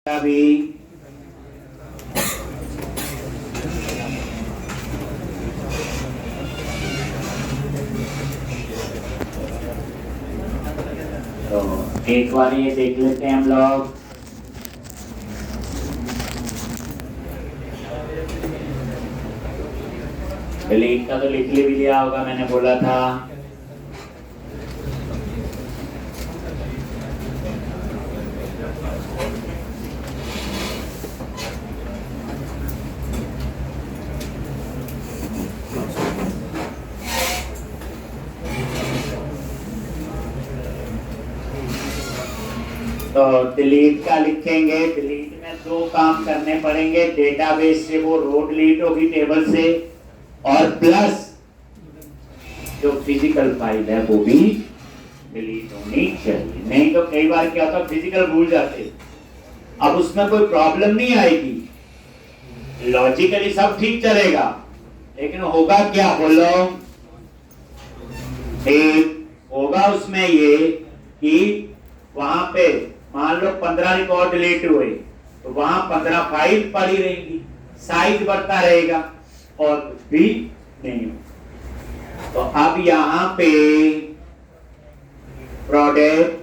अभी तो एक बार ये देख लेते हैं हम लोग। डिलीट का तो लिख भी लिया होगा, मैंने बोला था। तो डिलीट का लिखेंगे। डिलीट में दो काम करने पड़ेंगे। डेटाबेस से वो रो डिलीट होगी टेबल से, और प्लस जो फिजिकल फाइल है वो भी डिलीट होनी चाहिए। नहीं तो कई बार क्या होता है, फिजिकल भूल जाते। अब उसमें कोई प्रॉब्लम नहीं आएगी, लॉजिकली सब ठीक चलेगा, लेकिन होगा क्या बोलो। एक होगा उसमें ये कि वहां पे मान लो 15 रिकॉर्ड डिलीट हुए, तो वहां 15 फाइल पड़ी रहेंगी, साइज बढ़ता रहेगा और कुछ भी नहीं हो। तो अब यहां पे प्रोडक्ट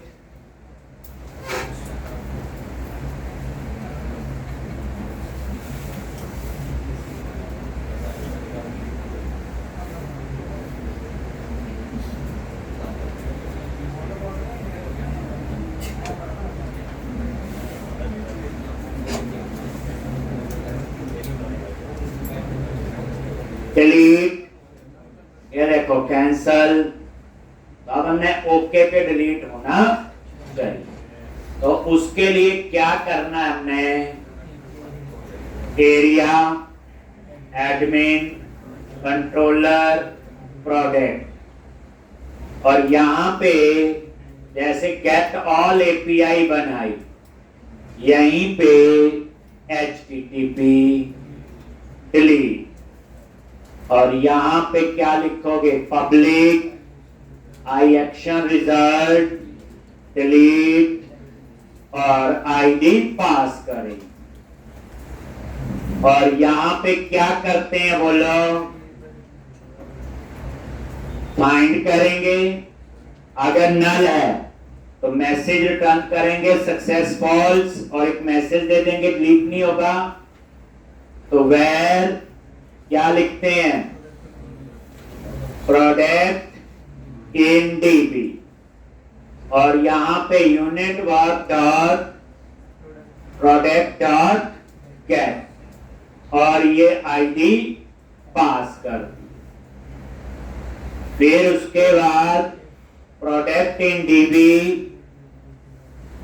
डिलीट, ये देखो कैंसल। तो अब हमने ओके पे डिलीट होना चाहिए। तो उसके लिए क्या करना है, हमने एरिया, एडमिन, कंट्रोलर, प्रोडक्ट, और यहां पे जैसे गेट ऑल एपीआई बनाई, यहीं पे HTTP डिलीट, और यहां पे क्या लिखोगे, पब्लिक आई एक्शन रिजल्ट डिलीट, और आईडी पास करें। और यहां पे क्या करते हैं बोलो, फाइंड करेंगे। अगर नल है तो मैसेज रिटर्न करेंगे सक्सेस फॉल्स, और एक मैसेज दे देंगे डिलीट नहीं होगा। तो वेर क्या लिखते हैं, प्रोडक्ट इन DB, और यहां पे unit work dot product dot gate, और ये आईडी पास कर दी। फिर उसके बाद प्रोडक्ट इन DB,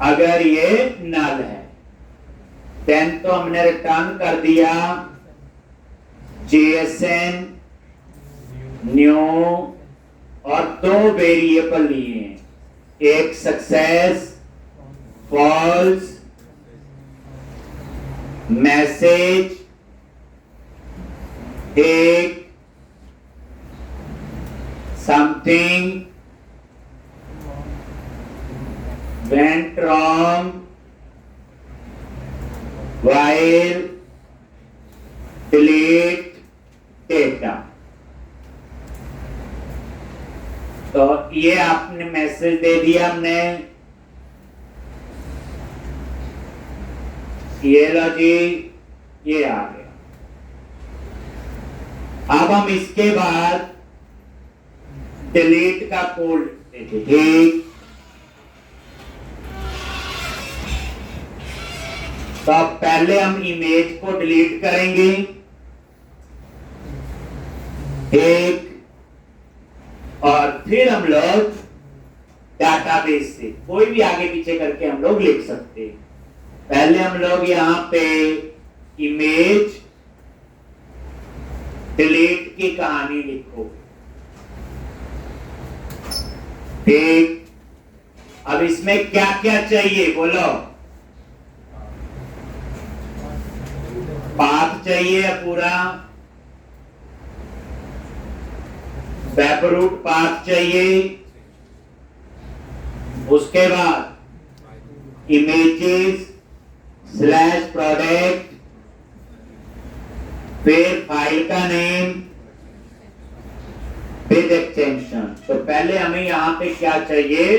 अगर ये नल है देन तो हमने रिटर्न कर दिया JSN न्यू, और दो वेरिएबल लिए हैं, एक सक्सेस फॉल्स, मैसेज, एक something went wrong while delete data। तो ये आपने मैसेज दे दिया हमने, ये लो जी, ये आ गया। अब हम इसके बाद डिलीट का कोड देते, ठीक। तो अब पहले हम इमेज को डिलीट करेंगे, एक, और फिर हम लोग डाटाबेस से कोई भी आगे पीछे करके हम लोग लिख सकते हैं। पहले हम लोग यहां पे इमेज डिलीट की कहानी लिखो, ठीक। अब इसमें क्या क्या चाहिए बोलो, पाथ चाहिए पूरा, वेब रूट पाथ चाहिए, उसके बाद इमेजेस, स्लैश प्रोडक्ट, फिर फाइल का नेम विद एक्सटेंशन। तो पहले हमें यहाँ पे क्या चाहिए,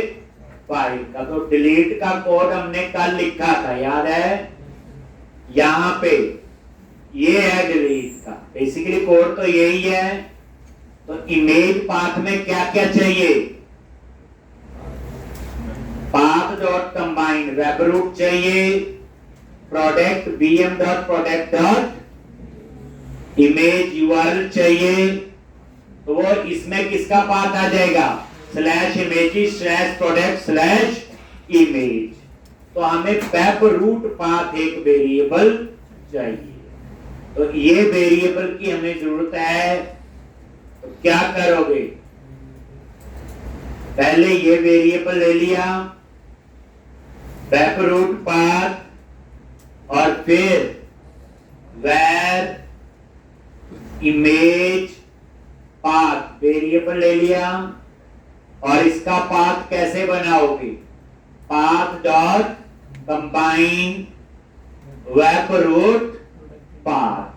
फाइल का। तो डिलीट का कोड हमने कल लिखा था, याद है? यहाँ पे ये है डिलीट का, बेसिकली कोड तो यही है। तो इमेज पाथ में क्या क्या चाहिए, path dot combine web root चाहिए, product bm dot product dot image URL चाहिए। तो वो इसमें किसका पाथ आ जाएगा, slash images slash product slash image. तो हमें वेब रूट पाथ एक वेरिएबल चाहिए। तो ये वेरिएबल की हमें जरूरत है। तो क्या करोगे, पहले ये वेरिएबल ले लिया वेब रूट पाथ, और फिर वेर इमेज पाथ वेरिएबल ले लिया। और इसका पाथ कैसे बनाओगे, path dot combine web root path.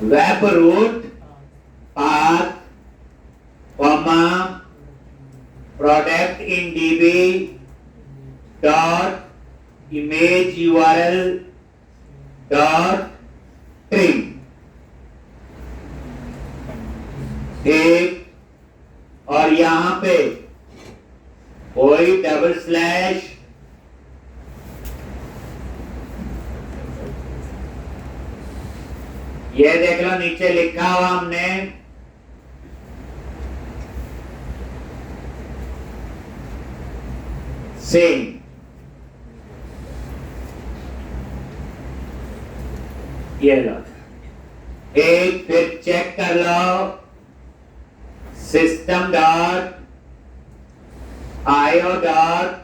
Web root path comma product in DB dot image URL dot trim. ठीक, और यहां पे कोई डबल स्लैश, ये देख लो नीचे लिखा हुआ हमने सेम। ये लो, एक फिर चेक कर लो system dot IO dot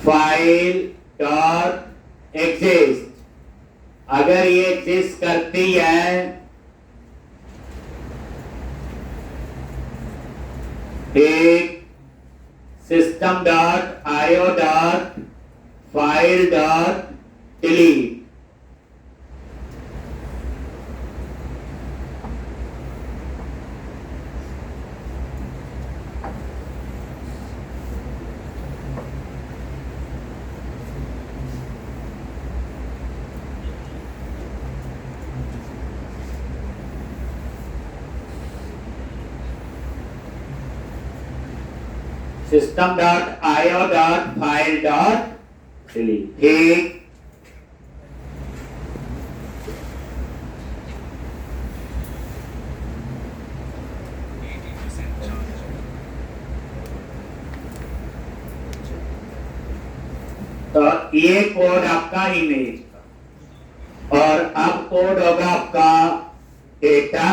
file dot exist. अगर ये एग्जिस्ट करती है, एक system dot IO dot file dot delete. System dot IO dot file dot delete. ठीक, तो ये कोड आपका इमेज का, और अब कोड होगा आपका डेटा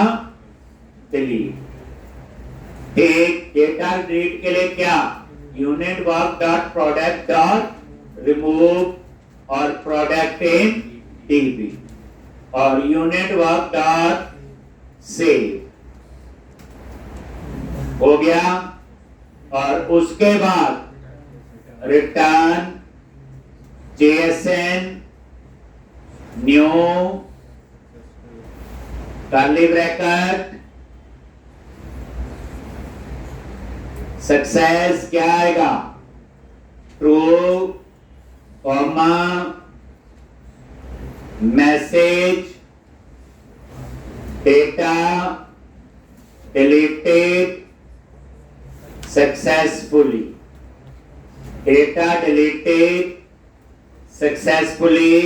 डिलीट। एक डेटा डिलीट के लिए क्या, unit work dot product dot remove और प्रोडक्ट इन डीबी, और यूनिट वर्क डॉट सेव हो गया। और उसके बाद return JSN new curly bracket success क्या आएगा, true comma message data deleted successfully, data deleted successfully.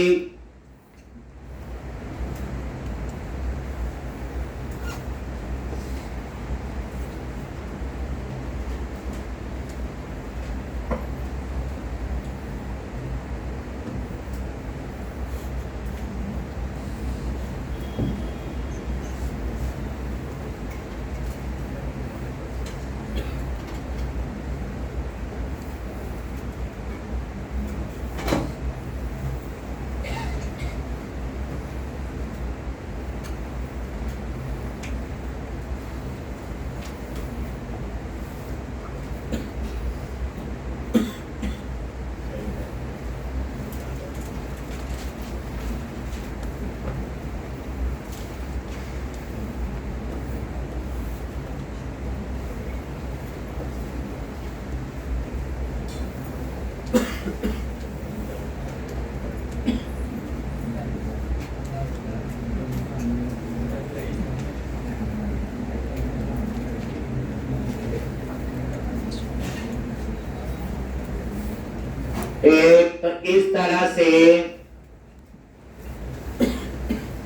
एक तो इस तरह से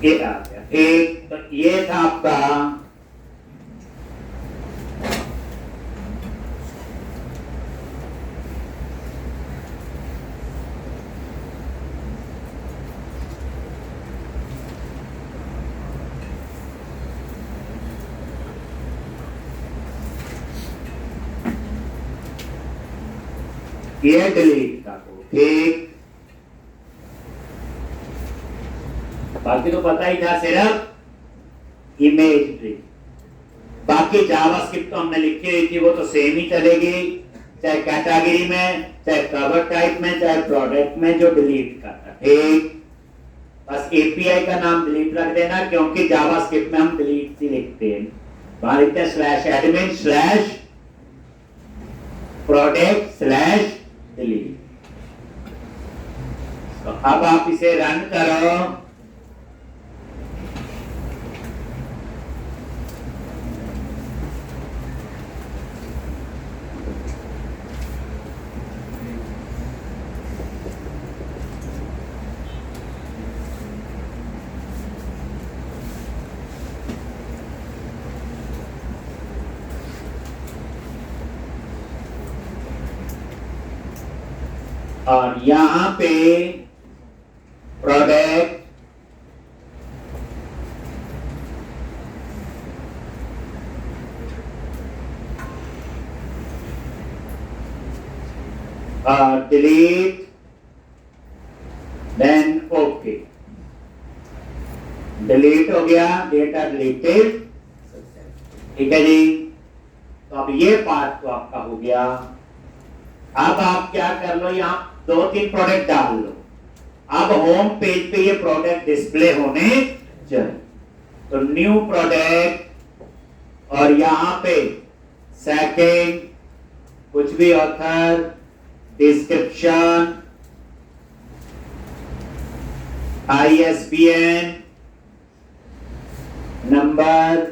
ये आ गया। एक तो ये था आपका ये डिलीट का कोड, ठीक। बाकी तो पता ही था, सिर्फ इमेज ट्री। बाकी जावास्क्रिप्ट तो हमने लिखी हुई थी, वो तो सेम ही चलेगी, चाहे कैटेगरी में, चाहे कवर टाइप में, चाहे प्रोडक्ट में, जो डिलीट करना, ठीक। बस एपीआई का नाम डिलीट रख देना, क्योंकि जावास्क्रिप्ट में हम डिलीट ही लिखते हैं। वहां लिखते हैं /admin/product/delete। तो अब आप इसे रन करो। और यहां पे product delete, then okay, delete हो गया, डेटा डिलीटेड, ठीक है जी। तो अब ये पार्ट तो आपका हो गया। अब आप क्या कर लो, यहां 2-3 प्रोडक्ट डाल लो। अब होम पेज पे ये प्रोडक्ट डिस्प्ले होने चाहिए। तो न्यू प्रोडक्ट और यहां पे सेकंड, कुछ भी ऑथर, डिस्क्रिप्शन, ISBN नंबर,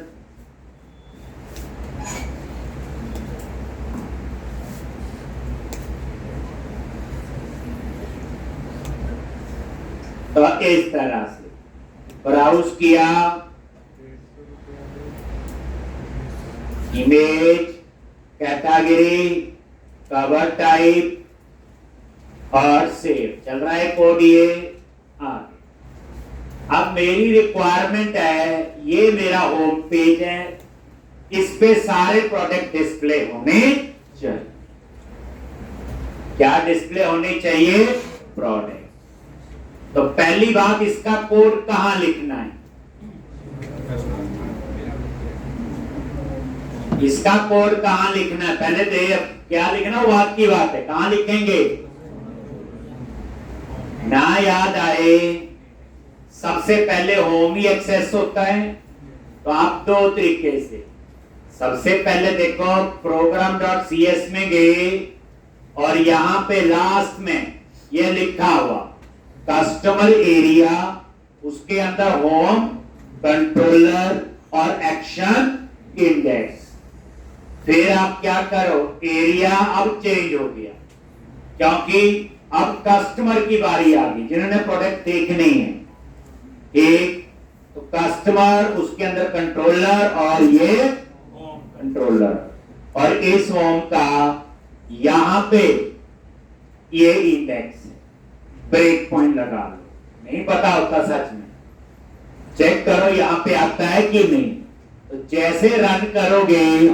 तो इस तरह से ब्राउज किया, इमेज, कैटेगरी, कवर टाइप और सेव। चल रहा है कोड ये आगे। अब मेरी रिक्वायरमेंट है, ये मेरा होम पेज है, इस पे सारे प्रोडक्ट डिस्प्ले होने चाहिए। क्या डिस्प्ले होने चाहिए? प्रोडक्ट। तो पहली बात, इसका कोड कहां लिखना है? इसका कोड कहां लिखना है? पहले तो क्या लिखना, वो बात की बात है, कहां लिखेंगे? ना याद आए, सबसे पहले होम ही एक्सेस होता है। तो आप दो तरीके से, सबसे पहले देखो program.cs में गए और यहां पे लास्ट में ये लिखा हुआ कस्टमर एरिया, उसके अंदर होम, कंट्रोलर और एक्शन इंडेक्स। फिर आप क्या करो, एरिया अब चेंज हो गया, क्योंकि अब कस्टमर की बारी आ गई जिन्होंने प्रोडक्ट देखने हैं। एक तो कस्टमर, उसके अंदर कंट्रोलर और ये कंट्रोलर, और इस होम का यहां पे ये इंडेक्स है। ब्रेक पॉइंट लगा लो, नहीं पता होता सच में, चेक करो यहां पे आता है कि नहीं। तो जैसे रन करोगे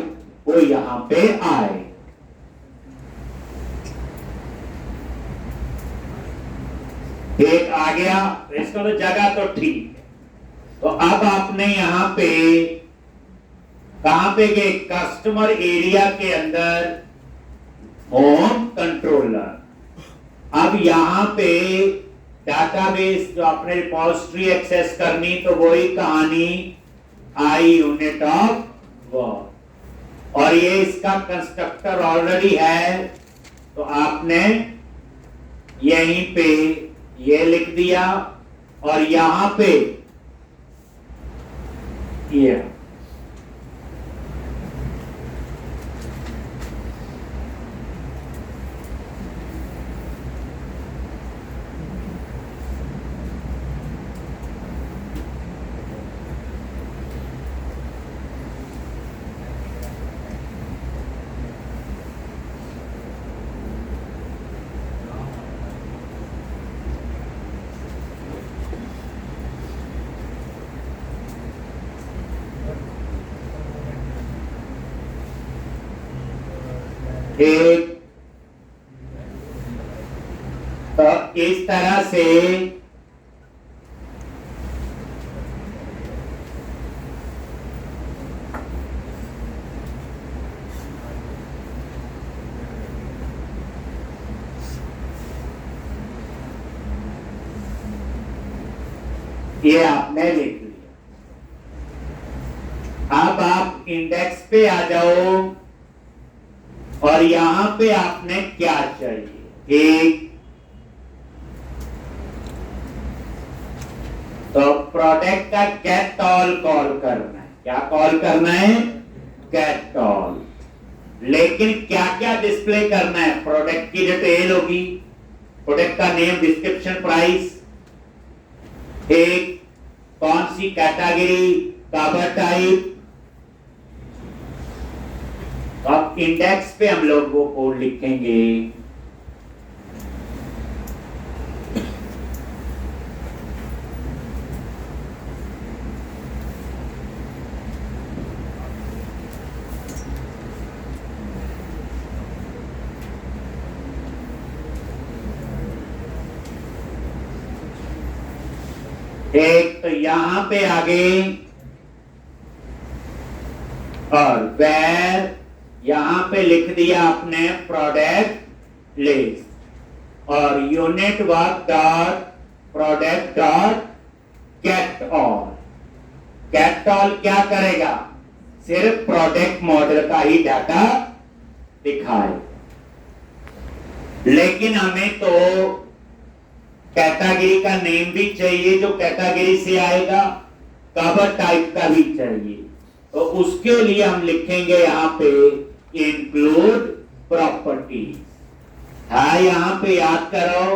वो यहां पे आए। एक आ गया, इसका तो जगह तो ठीक है। तो अब आपने यहां पे कहां पे गए? कस्टमर एरिया के अंदर होम, कंट्रोलर। अब यहां पे डाटाबेस, जो आपने रिपोजिटरी एक्सेस करनी, तो वही कहानी आई यूनिट ऑफ वर्क, और ये इसका कंस्ट्रक्टर ऑलरेडी है। तो आपने यहीं पे ये लिख दिया और यहां पे ये ठीक, तो इस तरह से ये आपने लिख लिया। अब आप इंडेक्स पे आ जाओ और यहां पे आपने क्या चाहिए, ठीक, तो प्रोडक्ट का गेट ऑल कॉल करना है। क्या कॉल करना है? Get all. लेकिन क्या क्या डिस्प्ले करना है? प्रोडक्ट की डिटेल होगी, प्रोडक्ट का नेम, डिस्क्रिप्शन, प्राइस, एक कौन सी कैटेगरी, कवर टाइप। अब इंडेक्स पे हम लोग वो कोड लिखेंगे। एक तो यहां पे आगे और वेर यहां पे लिख दिया आपने प्रोडक्ट लिस्ट और unit work dot product dot get all. Get all क्या करेगा? सिर्फ प्रोडक्ट मॉडल का ही डाटा दिखाए, लेकिन हमें तो कैटेगरी का नेम भी चाहिए जो कैटेगरी से आएगा, कवर टाइप का भी चाहिए। तो उसके लिए हम लिखेंगे यहां पे इंक्लूड प्रॉपर्टीज। हाँ, यहां पे याद करो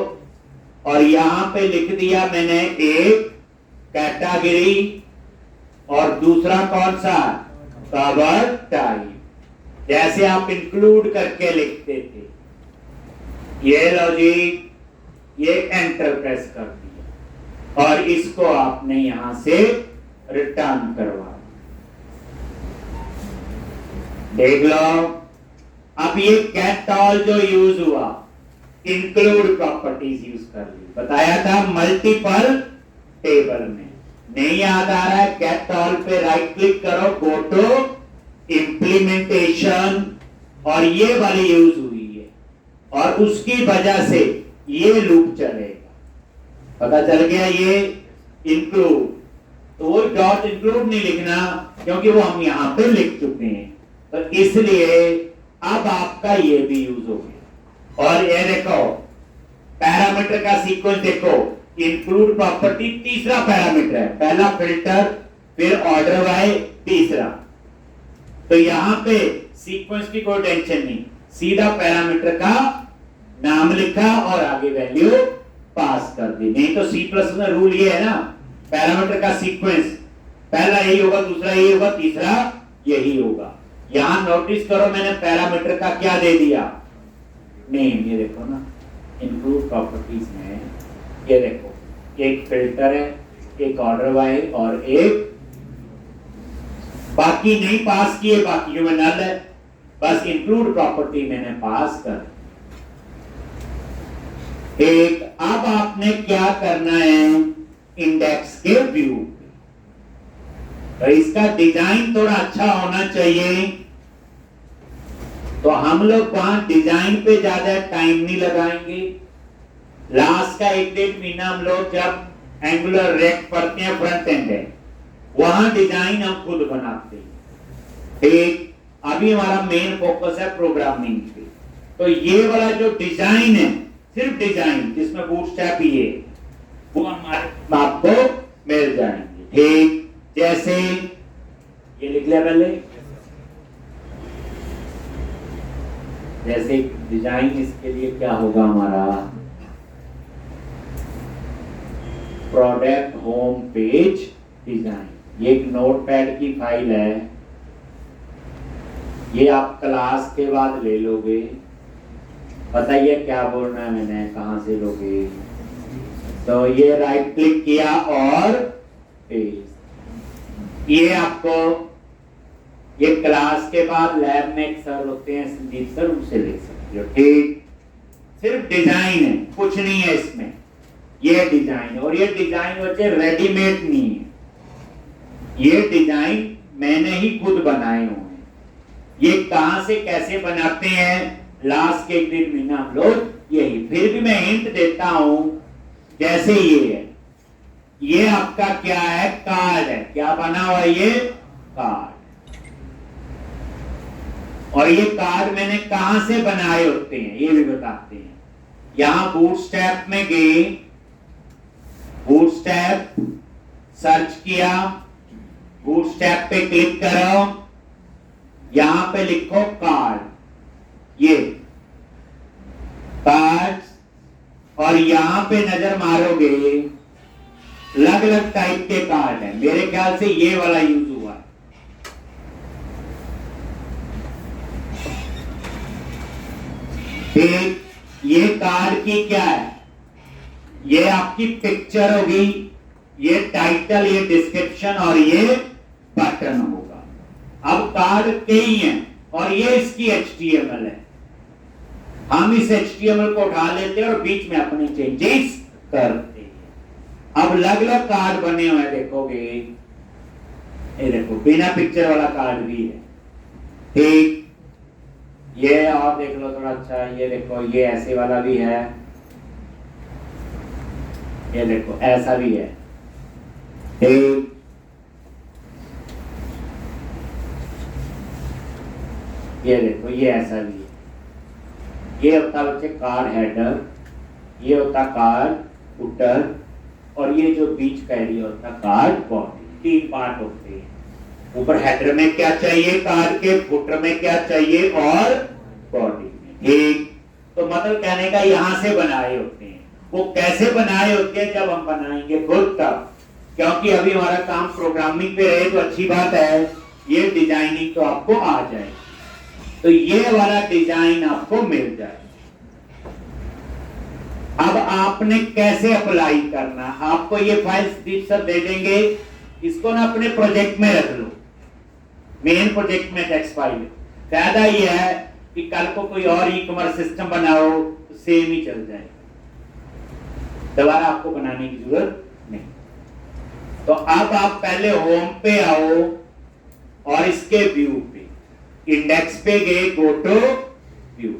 और यहां पे लिख दिया मैंने एक कैटेगरी और दूसरा कौन सा? कवर टाइप, जैसे आप इंक्लूड करके लिखते थे। ये लॉजिक, ये एंटर प्रेस कर दिया और इसको आपने यहां से रिटर्न करवा। देख लो, अब ये गेट ऑल जो यूज हुआ, इंक्लूड प्रॉपर्टीज यूज कर ली। बताया था मल्टीपल टेबल में। नहीं याद आ रहा है? गेट ऑल पे राइट क्लिक करो, गो टू इंप्लीमेंटेशन, और ये वाली यूज हुई है और उसकी वजह से ये लूप चलेगा। पता चल गया? ये इंक्लूड, तो वो डॉट इंक्लूड नहीं लिखना क्योंकि वो हम यहां पे लिख चुके हैं, तो इसलिए अब आपका ये भी यूज हो गया। और ये देखो पैरामीटर का सीक्वेंस देखो, इंक्लूड प्रॉपर्टी तीसरा पैरामीटर है, पहला फिल्टर, फिर ऑर्डर बाय तीसरा। तो यहां पे सीक्वेंस की कोई टेंशन नहीं, सीधा पैरामीटर का नाम लिखा और आगे वैल्यू पास कर दी। नहीं तो सी प्लस में रूल ये है ना, पैरामीटर का सीक्वेंस पहला यही होगा, दूसरा यही होगा, तीसरा यही होगा। यहां नोटिस करो मैंने पैरामीटर का क्या दे दिया? नेम। ये देखो ना, इंक्लूड प्रॉपर्टीज में ये देखो, एक फिल्टर है, एक ऑर्डर बाय और एक, बाकी नहीं पास किए, बाकी जो में नल है, बस इंक्लूड प्रॉपर्टी मैंने पास कर। एक, अब आपने क्या करना है? इंडेक्स के व्यू, तो इसका डिजाइन थोड़ा अच्छा होना चाहिए। तो हम लोग वहां डिजाइन पे ज्यादा टाइम नहीं लगाएंगे। लास्ट का 1-1.5 महीना हम लोग जब एंगुलर रेक पढ़ते हैं, फ्रंट एंड है, वहां डिजाइन हम खुद बनाते हैं। ठीक, अभी हमारा मेन फोकस है प्रोग्रामिंग पे। तो ये वाला जो डिजाइन है, सिर्फ डिजाइन जिसमें बूटस्ट्रैप ही है, वो हमारे आपको मिल जाएंगे। ठीक, जैसे ये लिख लिया पहले, जैसे डिजाइन, इसके लिए क्या होगा हमारा? Product home page design. ये एक नोटपैड की फाइल है, ये आप क्लास के बाद ले लोगे। बताइए क्या बोलना है मैंने, कहां से लोगे? तो ये राइट क्लिक किया और पेज, ये आपको ये क्लास के बाद लैब में एक सर होते हैं संदीप सर, उनसे लिख सकते हो। ठीक, सिर्फ डिजाइन है, कुछ नहीं है इसमें, ये डिजाइन। और ये डिजाइन बच्चे रेडीमेड नहीं है, ये डिजाइन मैंने ही खुद बनाए हुए हैं। ये कहां से कैसे बनाते हैं, लास्ट के 1 महीना हम लोग यही। फिर भी मैं हिंट देता हूं, जैसे ये है, ये आपका क्या है, कार्ड है। क्या बना हुआ ये कार्ड, और ये कार्ड मैंने कहां से बनाए होते हैं ये भी बताते हैं। यहां बूटस्ट्रैप में गए, बूटस्ट्रैप सर्च किया, बूटस्ट्रैप पे क्लिक करो, यहां पे लिखो कार्ड, ये कार्ड, और यहां पे नजर मारोगे अलग अलग टाइप के कार्ड है। मेरे ख्याल से ये वाला यूज हुआ है। ठीक, ये कार्ड की क्या है, ये आपकी पिक्चर होगी, ये टाइटल, ये डिस्क्रिप्शन, और ये बटन होगा। अब कार्ड कई हैं और ये इसकी HTML है। हम इस HTML को उठा लेते हैं और बीच में अपने चेंजेस करते हैं। अब अलग अलग कार्ड बने हुए देखोगे, ये देखो बिना पिक्चर वाला कार्ड भी है। ठीक, ये और देख लो थोड़ा अच्छा, ये देखो ये ऐसे वाला भी है, ये देखो ऐसा भी है। ठीक, ये देखो ये ऐसा भी है। ये होता बच्चे कार्ड हेडर, ये होता कार्ड फुटर, और ये जो बीच का एरिया होता कार्ड बॉडी। 3 पार्ट होते हैं। ऊपर हेडर में क्या चाहिए कार्ड के, फुटर में क्या चाहिए, और बॉडी में। ठीक, तो मतलब कहने का यहां से बनाए होते हैं। वो कैसे बनाए होते हैं जब हम बनाएंगे खुद तब, क्योंकि अभी हमारा काम प्रोग्रामिंग पे रहे तो अच्छी बात है, ये डिजाइनिंग तो आपको आ जाए, तो ये वाला डिजाइन आपको मिल जाए। अब आपने कैसे अप्लाई करना, आपको ये फाइल संदीप सर दे देंगे, इसको ना अपने प्रोजेक्ट में रख लो, मेन प्रोजेक्ट में टेक्स्ट फाइल। फायदा ये है कि कल को कोई और ई-कॉमर्स सिस्टम बनाओ तो सेम ही चल जाए, दोबारा आपको बनाने की जरूरत नहीं। तो अब आप पहले होम पे आओ और इसके व्यू पे, इंडेक्स पे गए, गो टू व्यू,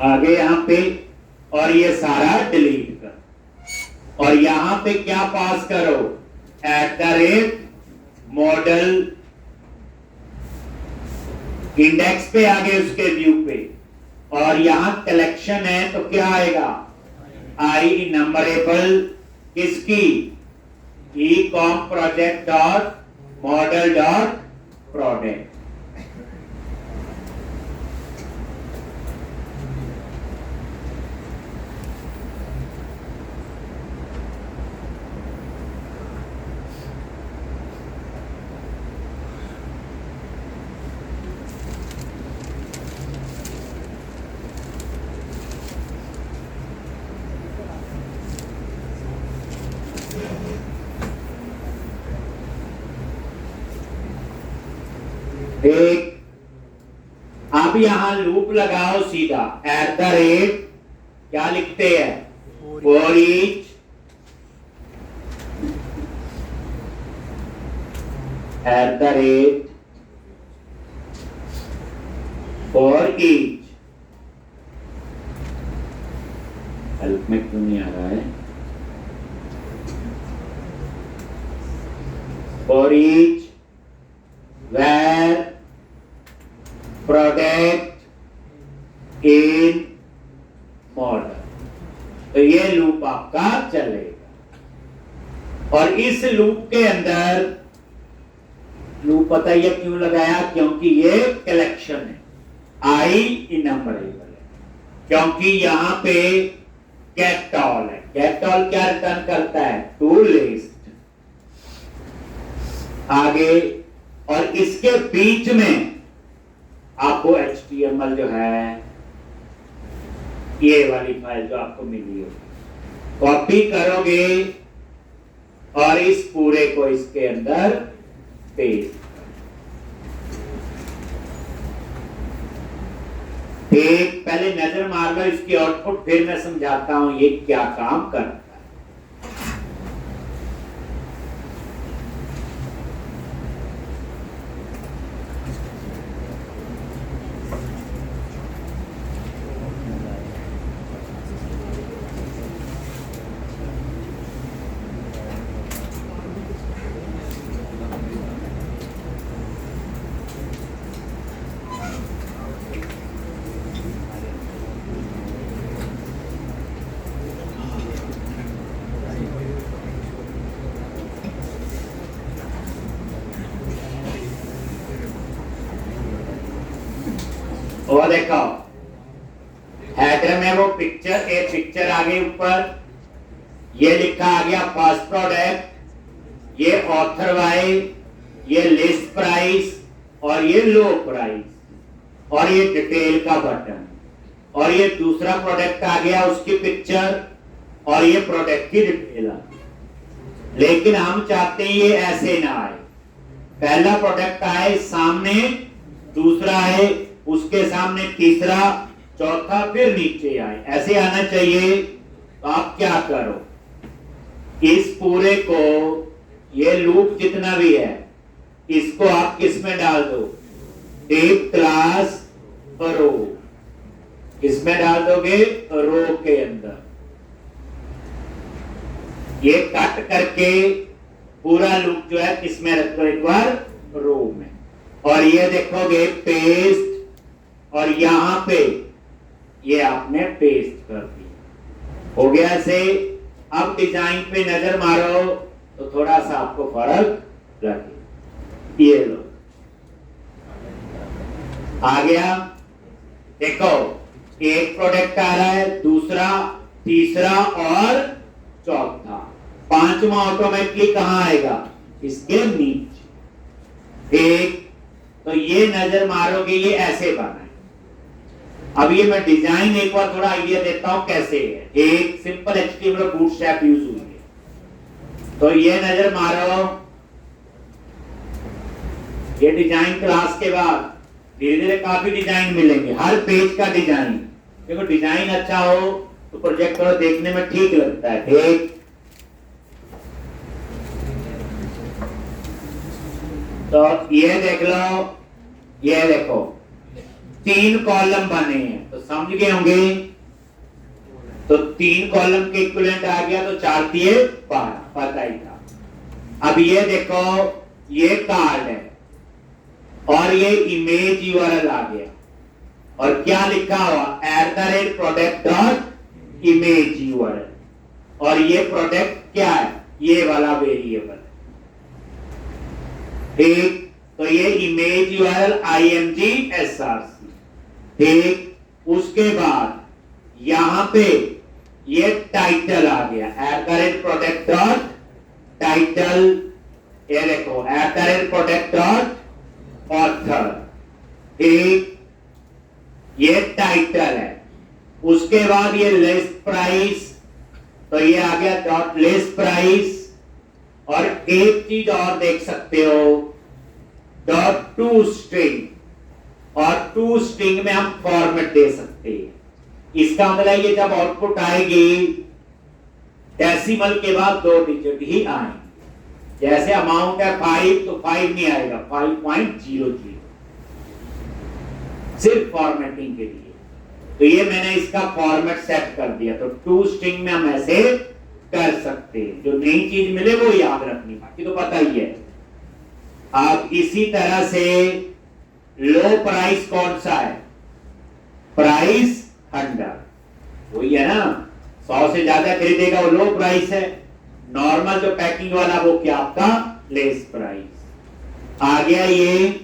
आगे यहां पे, और ये सारा डिलीट कर, और यहां पे क्या पास करो, @मॉडल, इंडेक्स पे आगे उसके व्यू पे, और यहां कलेक्शन है तो क्या आएगा, आई नंबरेबल, किसकी, e-com project dot model dot product. एक, अब यहां लूप लगाओ सीधा, @ क्या लिखते हैं, for each, @ for each. Help में क्यों नहीं आ रहा है, for each where product in model, तो ये लूप आपका चलेगा। और इस लूप के अंदर, लूप पता है क्यों लगाया, क्योंकि ये कलेक्शन है, आई इनम्बरेबल है, क्योंकि यहां पे गेट ऑल है। गेट ऑल क्या रिटर्न करता है, टू लिस्ट, आगे, और इसके बीच में आपको HTML जो है, ये वाली फाइल जो आपको मिली हो, कॉपी करोगे और इस पूरे को इसके अंदर पेस्ट, एक पहले नजर मार लो इसकी आउटपुट, फिर मैं समझाता हूं ये क्या काम करता है। वो देखो हेडर में वो पिक्चर, एक पिक्चर आगे ऊपर ये लिखा आ गया फर्स्ट प्रोडक्ट, ये ऑथर वाई, ये लिस्ट प्राइस और ये लो प्राइस और ये डिटेल का बटन, और ये दूसरा प्रोडक्ट आ गया उसकी पिक्चर और ये प्रोडक्ट की डिटेल आ। लेकिन हम चाहते हैं ये ऐसे ना आए, पहला प्रोडक्ट आए सामने, दूसरा आए उसके सामने, तीसरा, चौथा, फिर नीचे आए, ऐसे आना चाहिए। तो आप क्या करो, इस पूरे को, ये लूप जितना भी है इसको आप किस में डाल दो, टेप क्लास रो, किसमें डाल दोगे, रो के अंदर। ये कट करके पूरा लूप जो है किसमें रख दो, एक बार रो में, और ये देखोगे पेस्ट, और यहां पे ये आपने पेस्ट कर दिया, हो गया से। अब डिजाइन पे नजर मारो तो थोड़ा सा आपको फर्क लगे, ये लो आ गया। देखो एक प्रोडक्ट आ रहा है, दूसरा, तीसरा और चौथा, पांचवा ऑटोमेटिकली कहां आएगा, इसके नीचे। एक तो ये नजर मारोगे ये ऐसे बना है। अब ये मैं डिजाइन एक बार थोड़ा आइडिया देता हूं कैसे है। एक सिंपल एचटीएमएल बूटस्ट्रैप यूज हुई है, तो ये नजर मारो, ये डिजाइन क्लास के बाद धीरे धीरे काफी डिजाइन मिलेंगे, हर पेज का डिजाइन। देखो डिजाइन अच्छा हो तो प्रोजेक्ट थोड़ा देखने में ठीक लगता है। एक तो ये देख लो, ये देखो 3 कॉलम बने हैं, तो समझ गए होंगे। तो 3 कॉलम के इक्विवेलेंट आ गया, तो 4 दिए 12, पता ही था। अब ये देखो ये कार्ड है और ये इमेज यूआरएल आ गया, और क्या लिखा हुआ, @product.imageurl, और ये प्रोडक्ट क्या है, ये वाला वेरिएबल। ठीक, तो ये इमेज यूआरएल imgsrc। ठीक, उसके बाद यहां पे ये टाइटल आ गया, @product.title, ये देखो @product.author। ठीक, ये टाइटल है। उसके बाद ये लिस्ट प्राइस, तो ये आ गया डॉट लिस्ट प्राइस, और एक चीज और देख सकते हो, डॉट टू स्ट्रिंग, और टू स्ट्रिंग में हम फॉर्मेट दे सकते हैं। इसका मतलब ये जब आउटपुट आएगी डेसिमल के बाद 2 डिजिट ही आएंगे। जैसे अमाउंट है 5, तो 5 नहीं आएगा, 5.00, सिर्फ फॉर्मेटिंग के लिए। तो ये मैंने इसका फॉर्मेट सेट कर दिया, तो टू स्ट्रिंग में हम ऐसे कर सकते हैं। जो नई चीज मिले वो याद रखनी, बाकी तो पता ही है। अब इसी तरह से लो प्राइस कौन सा है, प्राइस 100, वही है ना, 100 से ज्यादा खरीदेगा वो लो प्राइस है। नॉर्मल जो पैकिंग वाला वो क्या आपका लेस प्राइस आ गया। ये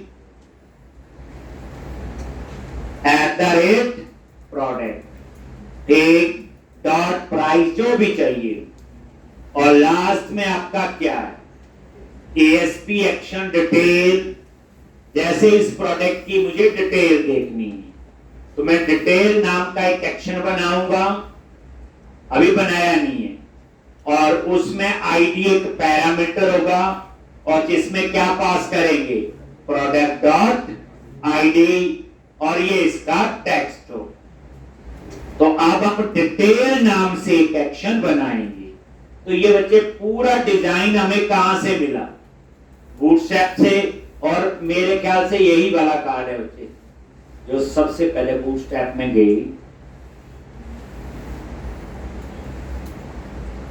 @product, एक डॉट प्राइस जो भी चाहिए, और लास्ट में आपका क्या है, ASP एक्शन डिटेल। जैसे इस प्रोडक्ट की मुझे डिटेल देखनी है, तो मैं डिटेल नाम का एक एक्शन बनाऊंगा, अभी बनाया नहीं है, और उसमें आईडी एक पैरामीटर होगा, और जिसमें क्या पास करेंगे, प्रोडक्ट डॉट आईडी, और ये इसका टेक्स्ट हो। तो अब हम डिटेल नाम से एक एक्शन बनाएंगे। तो ये बच्चे पूरा डिजाइन हमें कहां से मिला? बूटस्ट्रैप से, और मेरे ख्याल से यही वाला कार्ड है बच्चे जो सबसे पहले बूटस्ट्रैप में गई।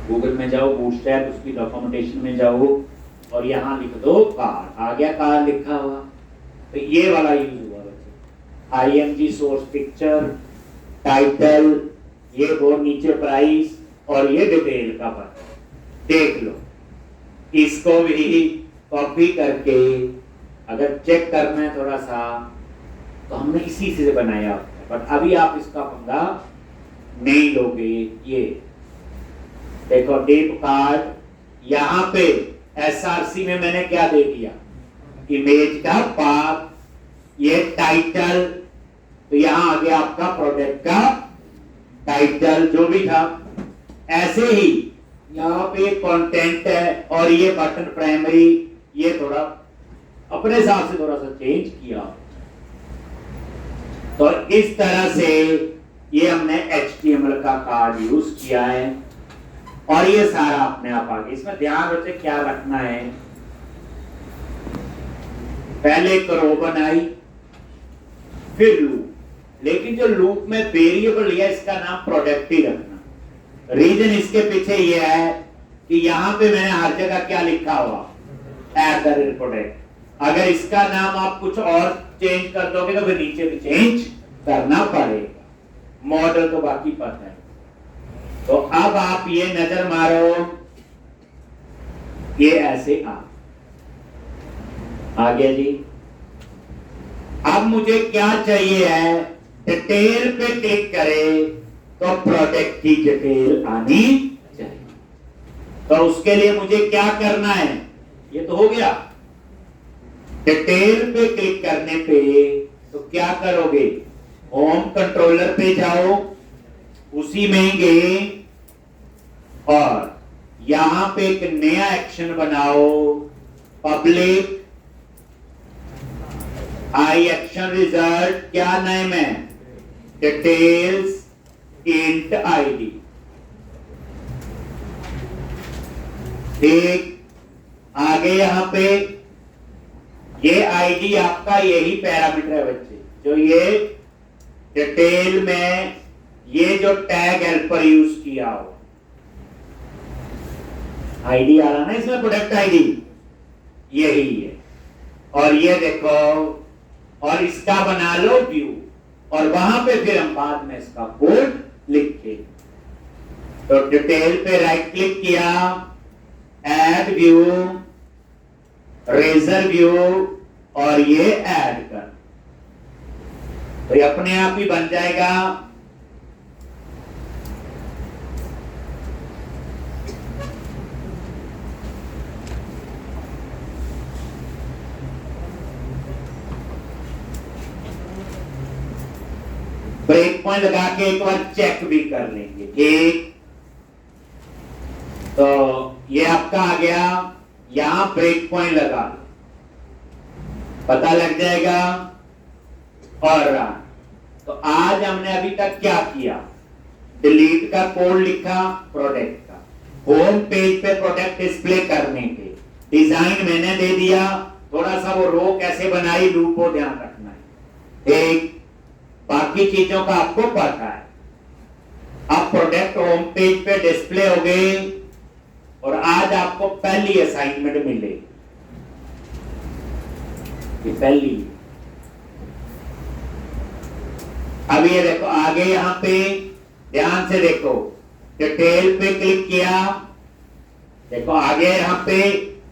गूगल में जाओ, बूटस्ट्रैप, उसकी डॉक्यूमेंटेशन में जाओ और यहां लिख दो कार्ड। आ गया कार्ड लिखा हुआ। तो ये वाला यूज हुआ बच्चे। IMG सोर्स पिक्चर, टाइटल, ये वो नीचे प्राइस और ये डिटेल का फर्क। देख लो, इसको भी कॉपी करके अगर चेक करना है थोड़ा सा तो हमने इसी से बनाया, बट अभी आप इसका पंगा नहीं लोगे। ये देखो डेप कार्ड, यहां पे SRC में मैंने क्या दे दिया? इमेज का पाथ, ये टाइटल, तो यहां आ गया आपका प्रोडक्ट का टाइटल जो भी था। ऐसे ही यहाँ पे कंटेंट है और ये बटन प्राइमरी, ये थोड़ा अपने हिसाब से थोड़ा सा चेंज किया। तो इस तरह से ये हमने HTML का कार्ड यूज किया है और ये सारा अपने आप आ गया। इसमें ध्यान रखते क्या रखना है, पहले एक रो बनाई फिर लूप, लेकिन जो लूप में वेरिएबल लिया इसका नाम प्रोडक्ट ही रखना। रीजन इसके पीछे ये है कि यहां पे मैंने हर जगह क्या लिखा हुआ? प्रोडक्ट। अगर इसका नाम आप कुछ और चेंज कर दोगे तो फिर नीचे भी चेंज करना पड़ेगा। मॉडल तो बाकी पता है। तो अब आप ये नजर मारो, ये ऐसे आ गया जी। अब मुझे क्या चाहिए है? डिटेल पे क्लिक करें तो प्रोडक्ट की डिटेल आनी चाहिए। तो उसके लिए मुझे क्या करना है? ये तो हो गया। डिटेल पे क्लिक करने पे तो क्या करोगे? होम कंट्रोलर पे जाओ, उसी में गए और यहां पे एक नया एक्शन बनाओ, पब्लिक आई एक्शन रिजल्ट, क्या नाम है? Details int ID। ठीक, आगे यहां पे ये ID आपका यही पैरामीटर है बच्चे, जो ये डिटेल में ये जो टैग हेल्पर यूज किया हो, ID आ रहा ना इसमें, प्रोडक्ट ID यही है। और ये देखो, और इसका बना लो व्यू, और वहां पे फिर हम बाद में इसका कोड लिखे। तो डिटेल पे राइट क्लिक किया, ऐड व्यू, रेजर व्यू, और ये ऐड कर, तो ये अपने आप ही बन जाएगा। ब्रेक पॉइंट लगा के एक बार चेक भी कर लेंगे। ठीक, तो ये आपका आ गया, यहां ब्रेक पॉइंट लगा लो, पता लग जाएगा। और तो आज हमने अभी तक क्या किया? डिलीट का कोड लिखा प्रोडक्ट का, होम पेज पे प्रोडक्ट डिस्प्ले करने के डिजाइन मैंने दे दिया, थोड़ा सा वो रो कैसे बनाई लूप को ध्यान रखना है। एक बाकी चीजों का आपको पता है। अब प्रोडक्ट होम पेज पे डिस्प्ले हो गए और आज आपको पहली असाइनमेंट मिलेगी। पहली, अब ये देखो आगे यहां पे ध्यान से देखो, डिटेल पे क्लिक किया, देखो आगे यहां पे,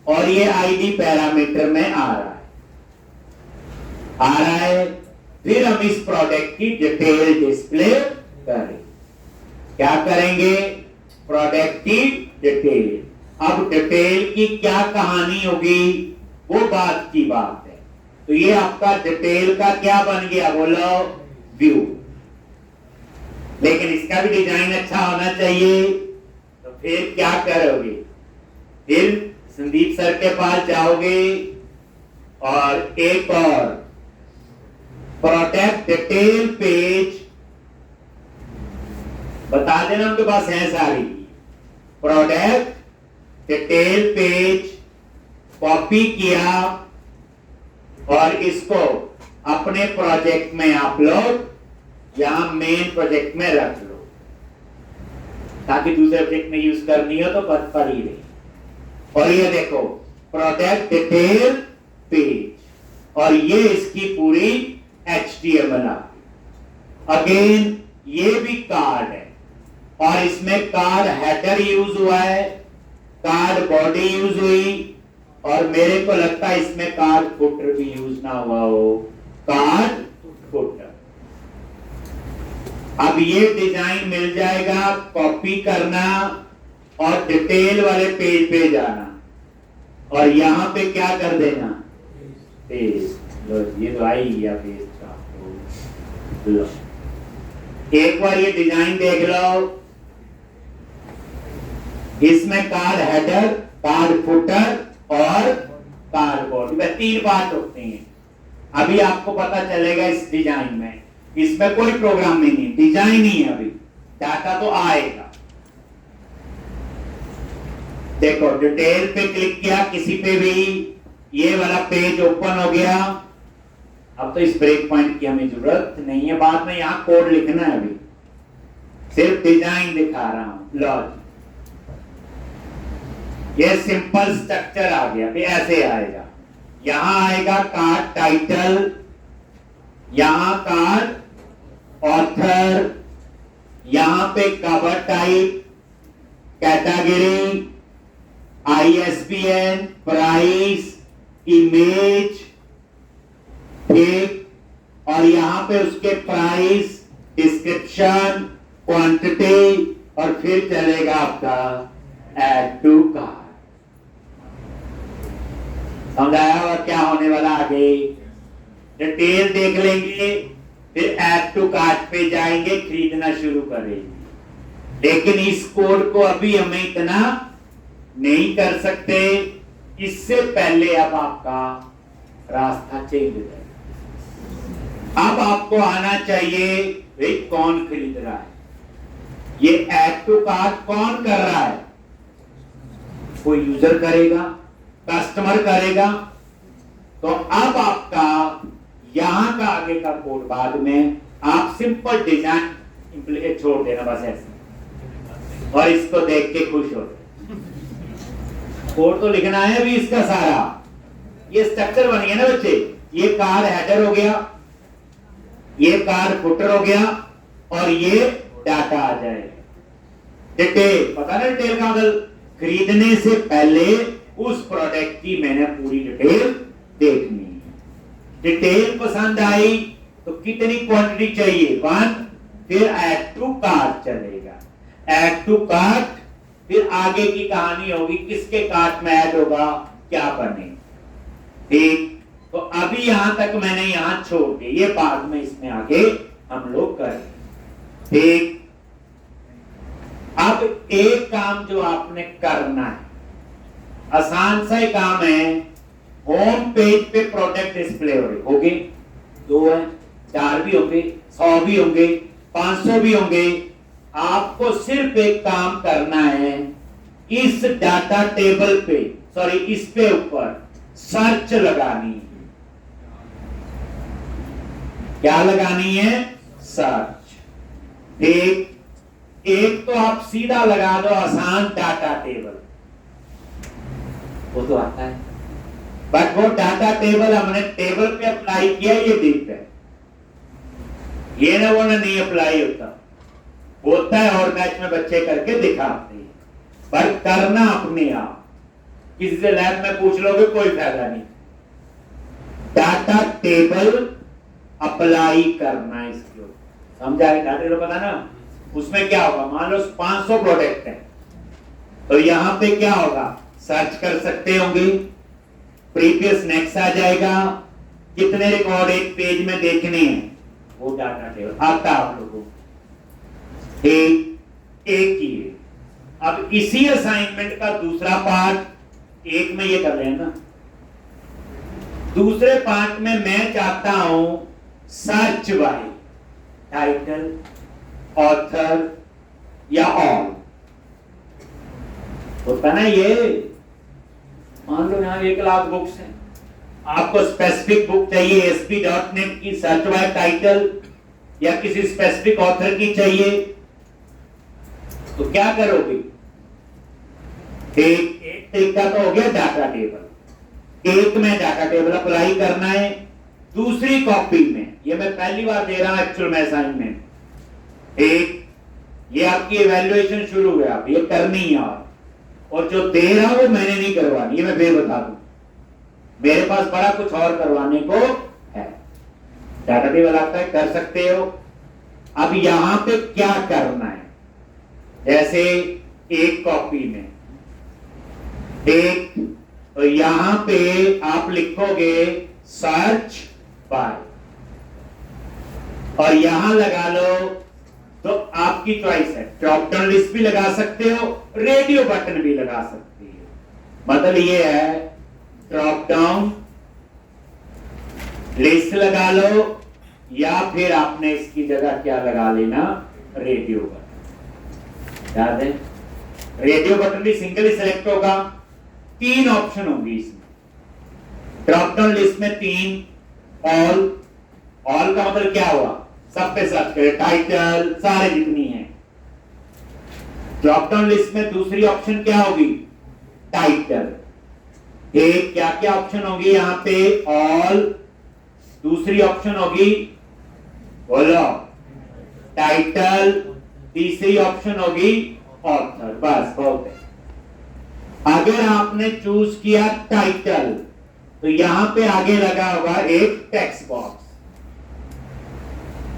और ये ID पैरामीटर में आ रहा है। फिर हम इस प्रोडक्ट की डिटेल डिस्प्ले करें। क्या करेंगे? प्रोडक्ट की डिटेल। अब डिटेल की क्या कहानी होगी वो बात की बात है। तो ये आपका डिटेल का क्या बन गया? बोलो, व्यू। लेकिन इसका भी डिजाइन अच्छा होना चाहिए। तो फिर क्या करोगे? फिर संदीप सर के पास जाओगे और एक और प्रोडक्ट डिटेल पेज, बता देना उनके पास है सारी। प्रोडक्ट डिटेल पेज कॉपी किया और इसको अपने प्रोजेक्ट में आप लोग यहां मेन प्रोजेक्ट में रख लो, ताकि दूसरे प्रोजेक्ट में यूज करनी हो तो पर ही रही। और ये देखो प्रोडक्ट डिटेल पेज, और ये इसकी पूरी HTML आ गई। अगेन ये भी कार्ड है, और इसमें कार्ड हेडर यूज हुआ है, कार्ड बॉडी यूज हुई, और मेरे को लगता है इसमें कार्ड फुटर भी यूज ना हुआ हो, कार्ड फुटर। अब ये डिजाइन मिल जाएगा, कॉपी करना और डिटेल वाले पेज पे जाना, और यहां पे क्या कर देना, पेस्ट। लो ये तो आई गया पेस्ट का। लो एक बार ये डिजाइन देख लो, इसमें कार्ड हेडर, कार्ड फुटर और कार्ड बॉडी, 3 पार्ट होते हैं। अभी आपको पता चलेगा इस डिजाइन में, इसमें कोई प्रोग्रामिंग नहीं, डिजाइन ही है। अभी डाटा तो आएगा। देखो डिटेल पे क्लिक किया किसी पे भी, ये वाला पेज ओपन हो गया। अब तो इस ब्रेक पॉइंट की हमें जरूरत नहीं है, बाद में यहां कोड लिखना है, अभी सिर्फ डिजाइन दिखा रहा हूं। लॉजिक ये सिंपल स्ट्रक्चर आ गया, भी ऐसे आएगा। यहां आएगा कार्ड टाइटल, यहां कार्ड ऑथर, यहां पे cover type, category, ISBN, price, image, ठीक, और यहां पे उसके प्राइस, डिस्क्रिप्शन, क्वांटिटी, और फिर चलेगा आपका ऐड टू कार्ट। समझाया हुआ क्या होने वाला आगे? डिटेल देख लेंगे, फिर ऐड टू कार्ट पे जाएंगे, खरीदना शुरू करेंगे। लेकिन इस कोड को अभी हमें इतना नहीं कर सकते, इससे पहले अब आपका रास्ता चेंज है। अब आपको आना चाहिए भाई कौन खरीद रहा है, ये ऐड टू कार्ट कौन कर रहा है? कोई यूजर करेगा, कस्टमर करेगा। तो अब आपका यहां का आगे का कोड बाद में, आप सिंपल डिजाइन छोड़ देना बस ऐसे, और इसको देख के खुश हो। कोड तो लिखना है अभी इसका सारा। ये स्ट्रक्चर बन गया ना बच्चे, ये कार हेडर हो गया, ये कार फुटर हो गया, और ये डाटा आ जाएगा। डिटेल पता ना, डिटेल का मतलब खरीदने से पहले उस प्रोडक्ट की मैंने पूरी डिटेल देखनी है। डिटेल पसंद आई तो कितनी क्वांटिटी चाहिए, 1, फिर ऐड टू कार्ट चलेगा। ऐड टू कार्ट, फिर आगे की कहानी होगी किसके कार्ट में ऐड होगा, क्या बने। ठीक, तो अभी यहां तक मैंने यहां छोड़ दिया, ये बाद में इसमें आगे हम लोग करें। ठीक, अब एक काम जो आपने करना है, आसान सा ही काम है। होम पेज पे प्रोडक्ट डिस्प्ले हो रहे होंगे, 2 है, 4 भी होंगे, 100 भी होंगे, 500 भी होंगे। आपको सिर्फ एक काम करना है, इस डाटा टेबल पे, सॉरी इस पे ऊपर सर्च लगानी है। क्या लगानी है? सर्च। ठीक, एक तो आप सीधा लगा दो आसान डाटा टेबल, वो तो आता है, बट वो डाटा टेबल हमने टेबल पे अप्लाई किया, ये दिखता है। ये ना वो ना नहीं अप्लाई होता है, और मैच में बच्चे करके दिखाते हैं, पर करना अपने आप। किसी से लैब में पूछ लोगे कोई फायदा नहीं। डाटा टेबल अप्लाई करना है इसके ऊपर, समझा? डाटा टेबल पता ना, उसमें क्या होगा, मान लो 500 प्रोडक्ट है, तो यहां पे क्या होगा, सर्च कर सकते होंगे, प्रीवियस नेक्स्ट आ जाएगा, कितने रिकॉर्ड एक पेज में देखने हैं, वो डाटा टेबल आता आप लोगों को। एक ही है। अब इसी असाइनमेंट का दूसरा पार्ट, एक में ये कर रहे हैं ना, दूसरे पार्ट में मैं चाहता हूं सर्च बाय टाइटल, ऑथर या ऑल होता ना। ये मान लो यहां 1,00,000 बुक्स हैं, आपको स्पेसिफिक बुक चाहिए ASP.NET की, सर्च बाय टाइटल या किसी स्पेसिफिक ऑथर की चाहिए, तो क्या करोगे? एक तरीका तो हो गया डाटा टेबल, एक में डाटा टेबल अप्लाई करना है, दूसरी कॉपी में, ये मैं पहली बार दे रहा हूं एक्चुअल में असाइनमेंट, एक ये आपकी इवैल्यूएशन शुरू हुआ, अब ये करनी है, और जो दे रहा हूं वो मैंने नहीं करवानी, ये मैं फिर बता दूं, मेरे पास बड़ा कुछ और करवाने को है। डाटा टेबल आपका कर सकते हो। अब यहां पे क्या करना है, जैसे एक कॉपी में एक, तो यहां पे आप लिखोगे सर्च बाय, और यहां लगा लो, तो आपकी चॉइस है, ड्रॉप डाउन लिस्ट भी लगा सकते हो, रेडियो बटन भी लगा सकते हो। मतलब ये है ड्रॉप डाउन लिस्ट लगा लो, या फिर आपने इसकी जगह क्या लगा लेना, रेडियो बटन। याद है, रेडियो बटन भी सिंगल ही सिलेक्ट होगा, 3 ऑप्शन होंगी इसमें, ड्रॉप डाउन लिस्ट में 3, ऑल का मतलब क्या हुआ, सब पे सर्च करें, टाइटल सारे जितनी है। ड्रॉप डाउन लिस्ट में दूसरी ऑप्शन क्या होगी, टाइटल। एक क्या क्या ऑप्शन होगी यहां पे, ऑल, दूसरी ऑप्शन होगी बोलो टाइटल, तीसरी ऑप्शन होगी ऑथर। बस बहुत है। अगर आपने चूज किया टाइटल, तो यहां पे आगे लगा होगा एक टेक्स्ट बॉक्स,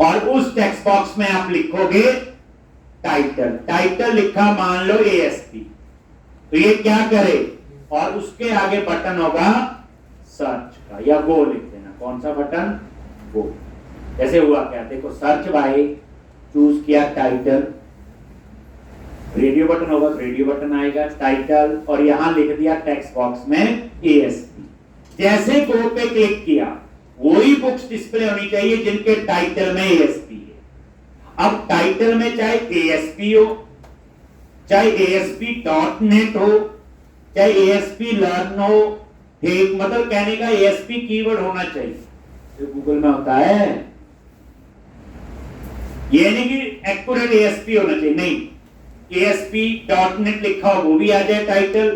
और उस टेक्स्ट बॉक्स में आप लिखोगे टाइटल। टाइटल लिखा मान लो ASP, तो ये क्या करे, और उसके आगे बटन होगा सर्च का, या गो लिख देना, कौन सा बटन, गो। जैसे हुआ क्या, देखो सर्च बाय, चूज किया टाइटल, रेडियो बटन होगा तो रेडियो बटन आएगा, टाइटल, और यहां लिख दिया टेक्स्ट बॉक्स में ASP। जैसे गो पे क्लिक किया, वही बुक्स डिस्प्ले होनी चाहिए जिनके टाइटल में ASP है। अब टाइटल में चाहे ASP हो, चाहे ASP.NET हो, चाहे ASP लर्न हो, ठीक, मतलब कहने का ASP कीवर्ड होना चाहिए, जो गूगल में होता है। ये नहीं कि एक्यूरेट ASP होना चाहिए, नहीं, ASP.NET लिखा हो वो भी आ जाए title,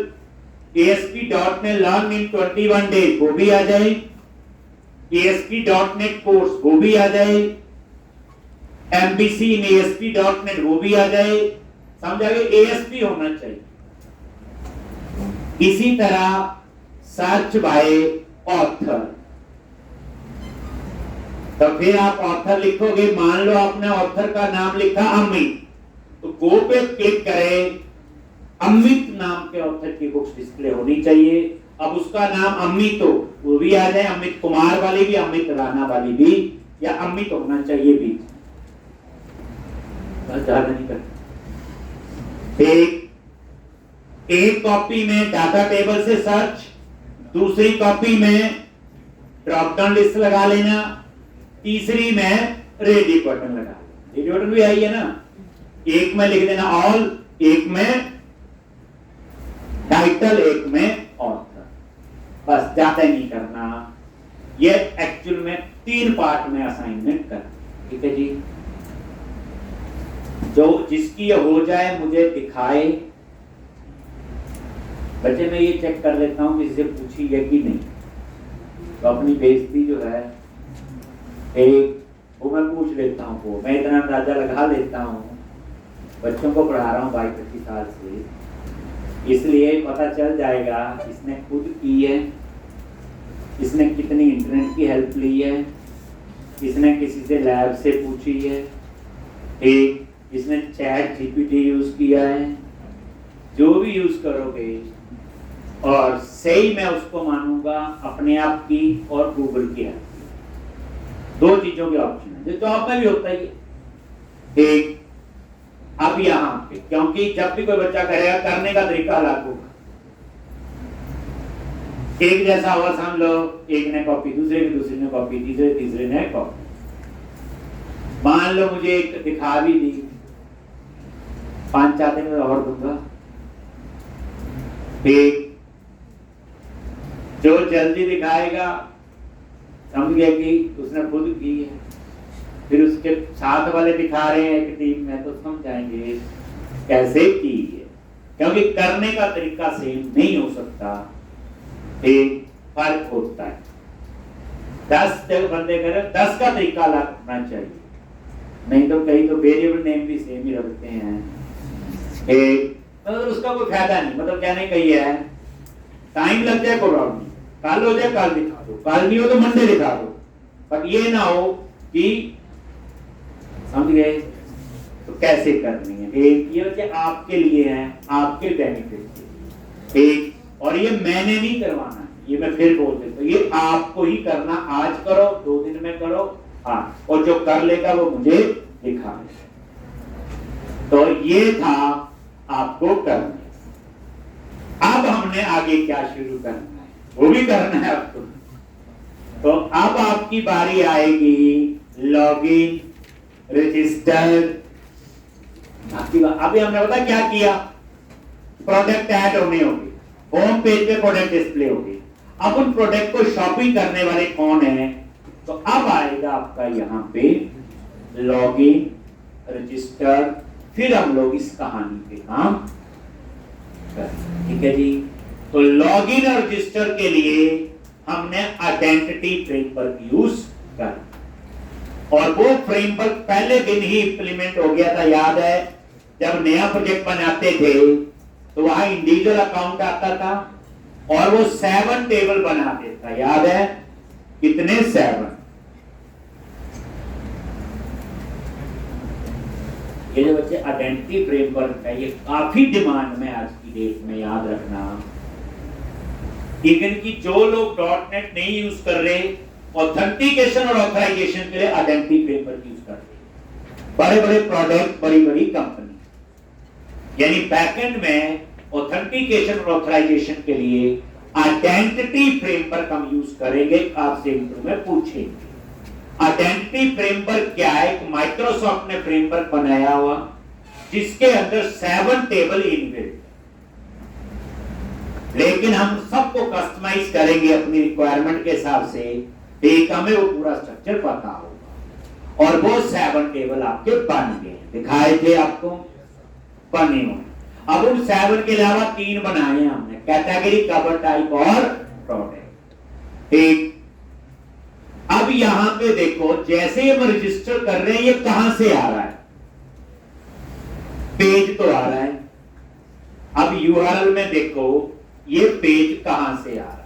ASP.NET learn in 21 days वो भी आ जाए, ASP.NET कोर्स वो भी आ जाए, MVC इन ASP.NET वो भी आ जाए, समझ आ गए, ASP होना चाहिए। इसी तरह सर्च बाय ऑथर, तो फिर आप ऑथर लिखोगे, मान लो आपने ऑथर का नाम लिखा अमित, तो गो पे क्लिक करें, अमित नाम के ऑथर की बुक्स डिस्प्ले होनी चाहिए। अब उसका नाम अमित हो वो भी आ जाए, अमित कुमार वाली भी, अमित राणा वाली भी, या अमित होना चाहिए भी, ज्यादा नहीं करते। एक कॉपी में डाटा टेबल से सर्च, दूसरी कॉपी में ड्रॉप डाउन लिस्ट लगा लेना, तीसरी में रेडियो बटन लगा लेना। रेडियो बटन भी आई है ना, एक में लिख देना ऑल, एक में टाइटल, एक में ऑथर, बस ज्यादा नहीं करना। ये एक्चुअल में 3 पार्ट में असाइनमेंट कर, ठीक है जी। जो जिसकी ये हो जाए मुझे दिखाए। बच्चे मैं ये चेक कर लेता हूं किसी से पूछी है कि नहीं, तो अपनी बेइज्जती जो है एक वो मैं पूछ लेता हूँ, वो मैं इतना अंदाजा लगा लेता हूँ, बच्चों को पढ़ा रहा हूँ 22-25 साल से, इसलिए पता चल जाएगा इसने खुद की है, इसने कितनी इंटरनेट की हेल्प ली है, इसने किसी से लैब से पूछी है, एक इसने चैट GPT यूज किया है। जो भी यूज करोगे, और सही मैं उसको मानूंगा अपने आप की और गूगल की हेल्प, 2 चीजों के ऑप्शन है, जो जॉब में भी होता ही है। एक अब यहां पे, क्योंकि जब भी कोई बच्चा करेगा करने का तरीका अलग होगा, एक जैसा होगा, समझ लो एक ने कॉपी, दूसरे ने कॉपी, तीसरे ने कॉपी, मान लो मुझे एक दिखा भी दी, 5 दिन में और दूंगा। ठीक, जो जल्दी दिखाएगा समझ गया कि उसने खुद की है, फिर उसके साथ वाले दिखा रहे हैं एक टीम में तो समझाएंगे कैसे की है, क्योंकि करने का तरीका सेम नहीं हो सकता, एक फर्क होता है। 10 बंदे करें 10 का तरीका अलग होना चाहिए, नहीं तो कई तो वेरिएबल नेम भी सेम ही रखते हैं। एक मतलब उसका कोई फायदा नहीं, मतलब कहने का ये है टाइम लग जाए कोई प्रॉब्लम नहीं, कल हो जाए कल दिखा दो, कल नहीं हो तो मंडे दिखा दो, बट ये ना हो कि समझ गए तो कैसे करनी है। एक ये बच्चे आपके लिए है, आपके बेनिफिट के लिए। एक और ये मैंने नहीं करवाना, ये मैं फिर बोल देता हूं, ये आपको ही करना, आज करो 2 दिन में करो, हाँ, और जो कर लेगा वो मुझे दिखा दे। तो ये था आपको करना। अब हमने आगे क्या शुरू करना है, वो भी करना है आपको। तो अब आपकी बारी आएगी लॉगिन, रजिस्टर। अभी हमने पता क्या किया, प्रोडक्ट ऐड होने होंगे, होम पेज पे प्रोडक्ट डिस्प्ले होंगे। अब उन प्रोडक्ट को शॉपिंग करने वाले कौन है, तो अब आएगा आपका यहाँ पे लॉगिन, रजिस्टर, फिर हम लोग इस कहानी पे काम करें। ठीक है जी। तो लॉगिन और रजिस्टर के लिए हमने आइडेंटिटी फ्रेमवर्क यूज कर, और वो फ्रेमवर्क पहले दिन ही इंप्लीमेंट हो गया था। याद है जब नया प्रोजेक्ट बनाते थे तो वहां इंडिविजुअल अकाउंट आता था और वो 7 टेबल बना देता, याद है कितने, 7। ये जो बच्चे आइडेंटिटी फ्रेमवर्क है ये काफी डिमांड में आज की डेट में, याद रखना। इवन की जो लोग .NET नहीं यूज कर रहे, ऑथेंटिकेशन और ऑथराइजेशन के लिए आइडेंटिटी फ्रेमवर्क यूज कर रहे, बड़े बड़े प्रोडक्ट, बड़ी बड़ी कंपनी, यानी बैकएंड में ऑथेंटिकेशन और ऑथराइजेशन के लिए आइडेंटिटी फ्रेमवर्क हम यूज करेंगे। आपसे इंटरव्यू में पूछेंगे आइडेंटिटी फ्रेमवर्क क्या है। एक माइक्रोसॉफ्ट ने फ्रेमवर्क बनाया हुआ जिसके अंदर 7 टेबल इनबिल्ट, लेकिन हम सबको कस्टमाइज करेंगे अपनी रिक्वायरमेंट के हिसाब से। एक हमें वो पूरा स्ट्रक्चर पता होगा और वो 7 टेबल आपके बन गए, दिखाए थे आपको, बने हुए। अब उन 7 के अलावा 3 बनाए हमने, कैटेगरी, कवर टाइप और प्रोडक्ट। ठीक, अब यहां पे देखो जैसे हम रजिस्टर कर रहे हैं ये कहां से आ रहा है, पेज तो आ रहा है। अब यूआरएल में देखो ये पेज कहां से आ रहा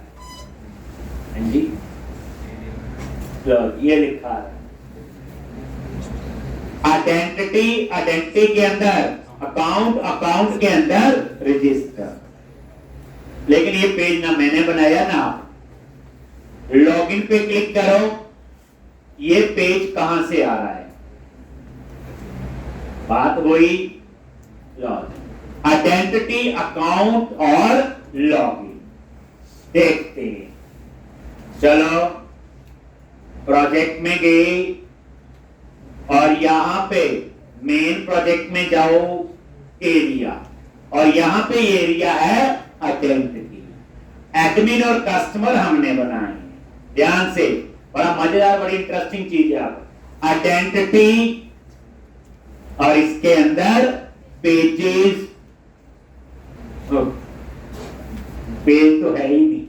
है जी, ये लिखा है आइडेंटिटी, आइडेंटिटी के अंदर अकाउंट, अकाउंट के अंदर रजिस्टर। लेकिन ये पेज ना मैंने बनाया ना आप। लॉगिन पे क्लिक करो, ये पेज कहां से आ रहा है, बात वही लॉगिन, आइडेंटिटी, अकाउंट और लॉगिन। देखते हैं, चलो प्रोजेक्ट में गए और यहां पे मेन प्रोजेक्ट में जाओ, एरिया, और यहां पे एरिया है आइडेंटिटी। एडमिन और कस्टमर हमने बनाए हैं, ध्यान से, बड़ा मजेदार, बड़ी इंटरेस्टिंग चीज है। आइडेंटिटी और इसके अंदर पेजेस, पेज तो है ही नहीं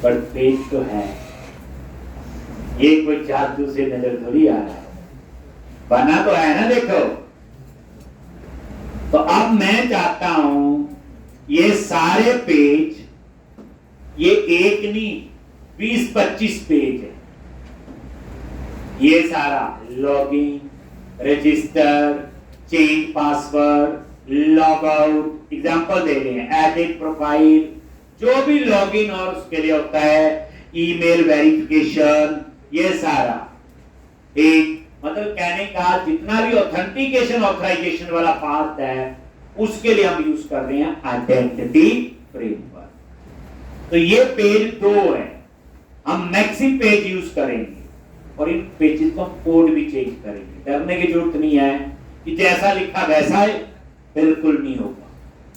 पर पेज तो है, ये कोई जादू से नजर थोड़ी आ रहा है, बना तो है ना, देखो। तो अब मैं चाहता हूं ये सारे पेज, ये एक नहीं 20-25 पेज है, ये सारा login, register, change password, log out, example दे रहे हैं, एडिट प्रोफाइल, जो भी लॉगिन और उसके लिए होता है, ईमेल वेरिफिकेशन, ये सारा एक, मतलब कहने का जितना भी ऑथेंटिकेशन ऑथराइजेशन वाला पार्ट है उसके लिए हम यूज कर रहे हैं आइडेंटिटी फ्रेमवर्क। तो ये पेज 2 है, हम मैक्सिम पेज यूज करेंगे। और इन पेजेस को हम कोड भी चेंज करेंगे। डरने की जरूरत नहीं है कि जैसा लिखा वैसा है, बिल्कुल नहीं होगा।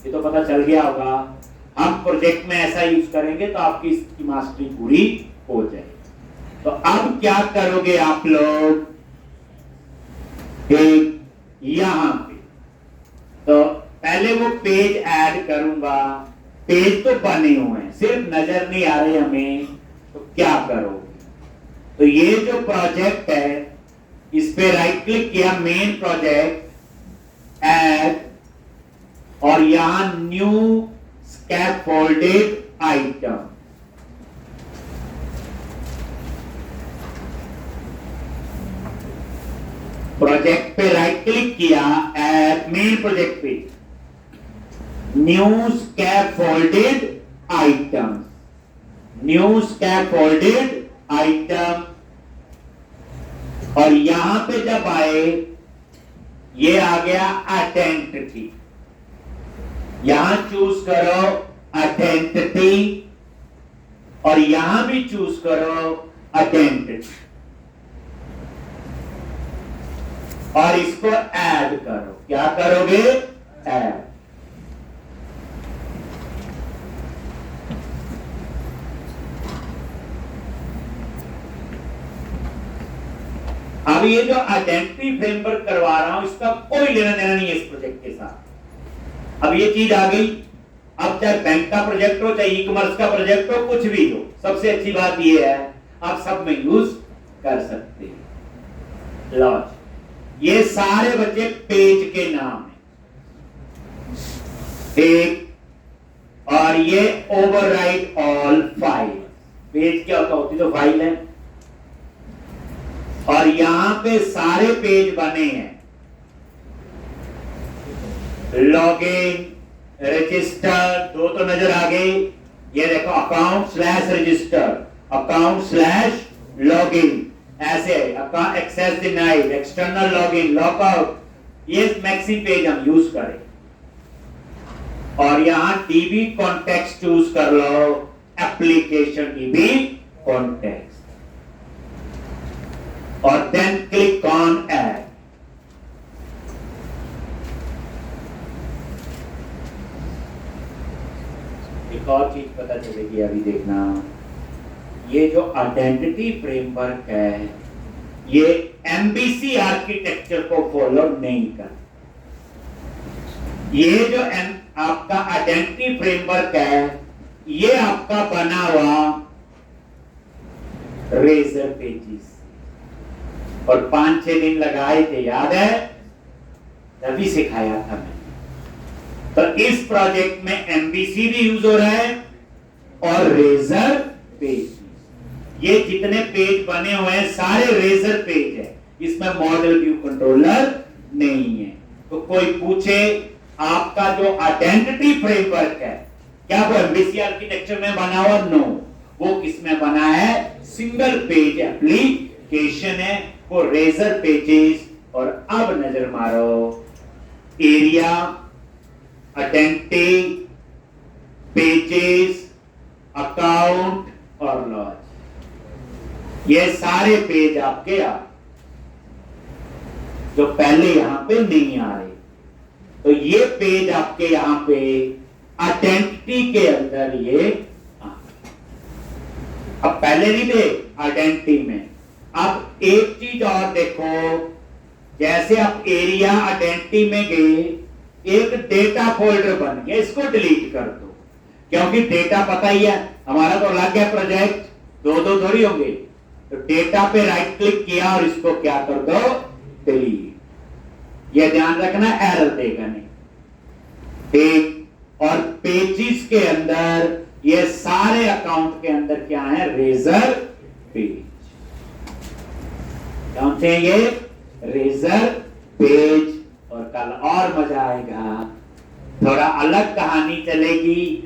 ये तो पता चल गया होगा। हम प्रोजेक्ट में ऐसा यूज करेंगे तो आपकी इसकी मास्टरी पूरी हो जाएगी। तो अब क्या करोगे आप लोग, एक यहां पे तो पहले वो पेज ऐड करूंगा। पेज तो बने हुए हैं, सिर्फ नजर नहीं आ रहे हमें, तो क्या करोगे? तो ये जो प्रोजेक्ट है इस पे राइट क्लिक किया, मेन प्रोजेक्ट, ऐड, और यहां न्यू स्कैफोल्डेड आइटम। प्रोजेक्ट पे राइट क्लिक किया, ऐड मेन प्रोजेक्ट पे, न्यू स्कैफोल्डेड आइटम, न्यू स्कैफोल्डेड आइटम। और यहां पे जब आए, ये आ गया आइडेंटिटी। यहां चूज करो आइडेंटिटी और यहां भी चूज करो आइडेंटिटी और इसको ऐड करो। क्या करोगे? ऐड। अब ये जो आइडेंटिटी फ्रेमवर्क करवा रहा हूं इसका कोई लेना देना नहीं है इस प्रोजेक्ट के साथ। अब ये चीज आ गई। अब चाहे बैंक का प्रोजेक्ट हो, चाहे ई कॉमर्स का प्रोजेक्ट हो, कुछ भी हो, सबसे अच्छी बात ये है आप सब में यूज कर सकते हैं। लॉज ये सारे बच्चे पेज के नाम है, एक, और ये ओवरराइड ऑल फाइल। पेज क्या होती तो फाइल है, और यहां पे सारे पेज बने हैं। लॉगिन, रजिस्टर, दो तो नजर आ गई। ये देखो account slash register, account slash login, ऐसे account access denied, external login, lockout, ये मैक्सी पेज हम यूज करें। और यहां डीबी कॉन्टेक्स्ट चूज कर लो, एप्लीकेशन डीबी कॉन्टेक्स्ट, और देन क्लिक ऑन ऐड। एक और चीज पता चलेगी, अभी देखना, ये जो आइडेंटिटी फ्रेमवर्क है ये एमबीसी आर्किटेक्चर को फॉलो नहीं करता। ये जो आपका आइडेंटिटी फ्रेमवर्क है ये आपका बना हुआ रेजर पेजेस, और 5-6 दिन लगाए थे, याद है? तभी सिखाया था मैंने। तो इस प्रोजेक्ट में एमबीसी भी यूज हो रहा है और रेजर पेज। ये जितने पेज बने हुए हैं सारे रेजर पेज है, इसमें मॉडल व्यू कंट्रोलर नहीं है। तो कोई पूछे आपका जो आइडेंटिटी फ्रेमवर्क है क्या वो एमबीसी आर्किटेक्चर में बना हुआ? नो, वो किसमें बना है? सिंगल पेज एप्लीकेशन है, वो रेजर पेजेस। और अब नजर मारो, एरिया, आइडेंटिटी, पेजेस, अकाउंट और लॉज, ये सारे पेज आपके जो पहले यहां पे नहीं आ रहे। तो ये पेज आपके यहां पे आइडेंटिटी के अंदर ये अब पहले नहीं थे आइडेंटिटी में। अब एक चीज और देखो, जैसे आप एरिया आइडेंटिटी में गए, एक डेटा फोल्डर बन गया, इसको डिलीट कर दो, क्योंकि डेटा पता ही है हमारा तो अलग है प्रोजेक्ट, दो थोड़ी होंगे। तो डेटा पे राइट क्लिक किया और इसको क्या कर दो? डिलीट। ये ध्यान रखना, एरर देगा नहीं। ठीक। और पेजेस के अंदर ये सारे अकाउंट के अंदर क्या है? Razor page. कौन से ये? Razor page. और कल और मजा आएगा, थोड़ा अलग कहानी चलेगी,